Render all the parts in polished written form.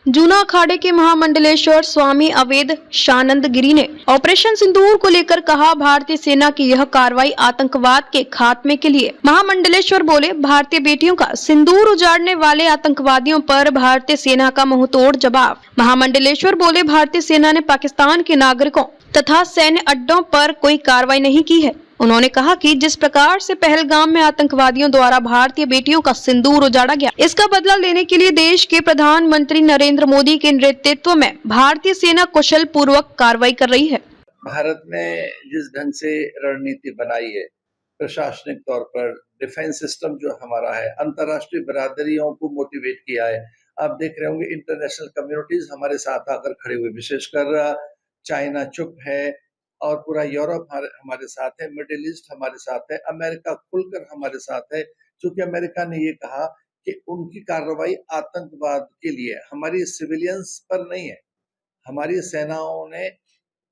जूना अखाड़े के महामंडलेश्वर स्वामी अवैध शानंद गिरी ने ऑपरेशन सिंदूर को लेकर कहा, भारतीय सेना की यह कार्रवाई आतंकवाद के खात्मे के लिए। महामंडलेश्वर बोले, भारतीय बेटियों का सिंदूर उजाड़ने वाले आतंकवादियों पर भारतीय सेना का मुंहतोड़ जवाब। महामंडलेश्वर बोले, भारतीय सेना ने पाकिस्तान के नागरिकों तथा सैन्य अड्डों पर कोई कार्रवाई नहीं की है। उन्होंने कहा कि जिस प्रकार से पहलगाम में आतंकवादियों द्वारा भारतीय बेटियों का सिंदूर उजाड़ा गया, इसका बदला लेने के लिए देश के प्रधानमंत्री नरेंद्र मोदी के नेतृत्व में भारतीय सेना कुशल पूर्वक कार्रवाई कर रही है। भारत ने जिस ढंग से रणनीति बनाई है, प्रशासनिक तौर पर डिफेंस सिस्टम जो हमारा है, अंतर्राष्ट्रीय बिरादरियों को मोटिवेट किया है। आप देख रहे होंगे इंटरनेशनल कम्युनिटीज हमारे साथ आकर खड़े हुए, विशेषकर चाइना चुप है और पूरा यूरोप हमारे साथ है, मिडिल ईस्ट हमारे साथ है, अमेरिका खुलकर हमारे साथ है। क्योंकि अमेरिका ने ये कहा कि उनकी कार्रवाई आतंकवाद के लिए, हमारी सिविलियंस पर नहीं है। हमारी सेनाओं ने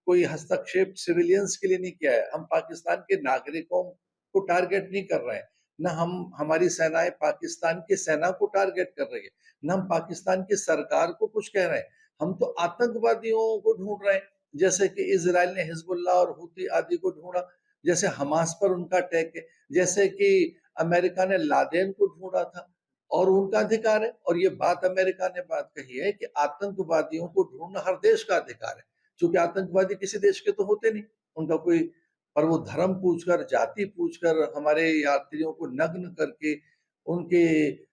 कोई हस्तक्षेप सिविलियंस के लिए नहीं किया है। हम पाकिस्तान के नागरिकों को टारगेट नहीं कर रहे हैं, न हमारी सेनाएं पाकिस्तान की सेना को टारगेट कर रही है, न हम पाकिस्तान की सरकार को कुछ कह रहे हैं। हम तो आतंकवादियों को ढूंढ रहे हैं, जैसे कि इजराइल ने हिजबुल्लाह और हुती आदि को ढूंढा, जैसे हमास पर उनका अटैक है, जैसे कि अमेरिका ने लादेन को ढूंढा था, और उनका अधिकार है। और ये बात अमेरिका ने बात कही है कि आतंकवादियों को ढूंढना हर देश का अधिकार है, क्योंकि आतंकवादी किसी देश के तो होते नहीं, उनका कोई, पर वो धर्म पूछकर, जाति पूछकर, हमारे यात्रियों को नग्न करके, उनके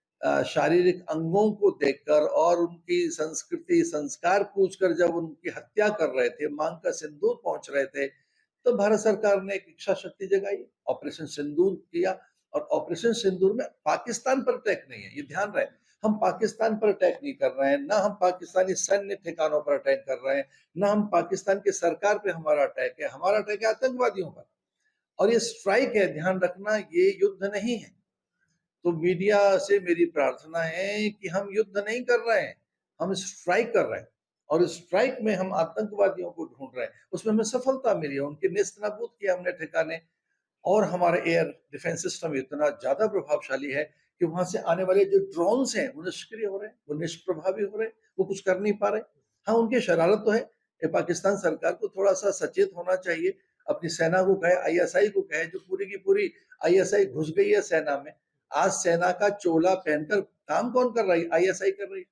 शारीरिक अंगों को देखकर और उनकी संस्कृति संस्कार पूछकर जब उनकी हत्या कर रहे थे, मांग का सिंदूर पहुंच रहे थे, तो भारत सरकार ने एक इच्छा शक्ति जगाई, ऑपरेशन सिंदूर किया। और ऑपरेशन सिंदूर में पाकिस्तान पर अटैक नहीं है, ये ध्यान रहे। हम पाकिस्तान पर अटैक नहीं कर रहे हैं, ना हम पाकिस्तानी सैन्य ठिकानों पर अटैक कर रहे हैं, ना हम पाकिस्तान की सरकार पे हमारा अटैक है। हमारा अटैक है आतंकवादियों पर, और ये स्ट्राइक है, ध्यान रखना, ये युद्ध नहीं है। तो मीडिया से मेरी प्रार्थना है कि हम युद्ध नहीं कर रहे हैं, हम स्ट्राइक कर रहे हैं, और स्ट्राइक में हम आतंकवादियों को ढूंढ रहे हैं। उसमें हमें सफलता मिली है, उनके नेस्तनाबूद किया हमने ठिकाने। और हमारा एयर डिफेंस सिस्टम इतना ज्यादा प्रभावशाली है कि वहां से आने वाले जो ड्रोन्स हैं वो निष्क्रिय हो रहे हैं, वो निष्प्रभावी हो रहे हैं, वो कुछ कर नहीं पा रहे। हाँ, उनकी शरारत तो है। ये पाकिस्तान सरकार को थोड़ा सा सचेत होना चाहिए, अपनी सेना को कहे, आईएसआई को कहे, जो पूरी की पूरी आईएसआई घुस गई है सेना में। आज सेना का चोला पहनकर काम कौन कर रही है? आईएसआई कर रही है।